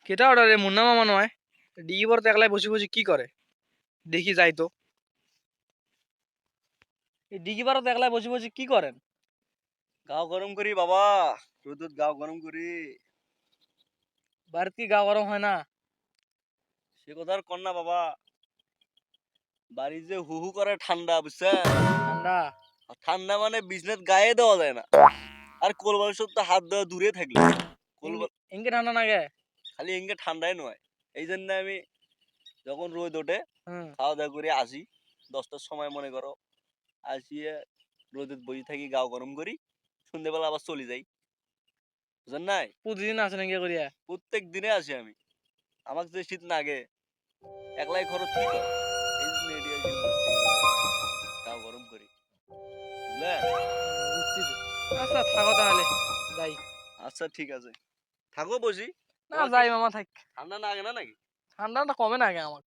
কেটা অর্ডারে মুন্না মামা নয় ডিগি বড় তো একলাই বসে বসে কি করে দেখি যাই তো এই ডিগি বড় তো একলাই বসে বসে কি করেন? গাও গরম করি বাবা, রোদত গাও গরম করি। বাড়িতে কি গা গরম হয় না? সে কথা আর কর না বাবা, বাড়ি যে হু হু করে ঠান্ডা বুঝছেন। ঠান্ডা? আর ঠান্ডা মানে বিজনেস গায়ে দেওয়া যায় না। আর কোলবাল তো হাত দেওয়া দূরে থাকলো। কোলবাল এঙ্গে ঠান্ডা না গে? খালি এঙ্গে ঠান্ডাই নয়। এই জন্য আমি যখন রোদ ওঠে হুম। খাওয়া দাওয়া করে আসি 10টার সময় মনে করো, আসিয়ে রোদে বসে থাকি গাও গরম করি, সন্ধ্যেবেলা আবার চলে যাই, বুঝেন নাই। প্রতিদিন আসেন এঙ্গে করিয়া? প্রত্যেক দিনে আসি আমি, আমাকে যে শীত লাগে একলাই খরচ কি কর, এই জন্য এটি আসি বসে থাকি রোদে, গাও গরম করি, বুঝলে। বুঝছি তো। আচ্ছা থাকো তাহলে যাই। আচ্ছা ঠিক আছে, থাকো বসি। না তোমার কি যাই মামা থাক। ঠান্ডা না লাগে না নাকি? ঠান্ডাটা কমে না আগে আমার।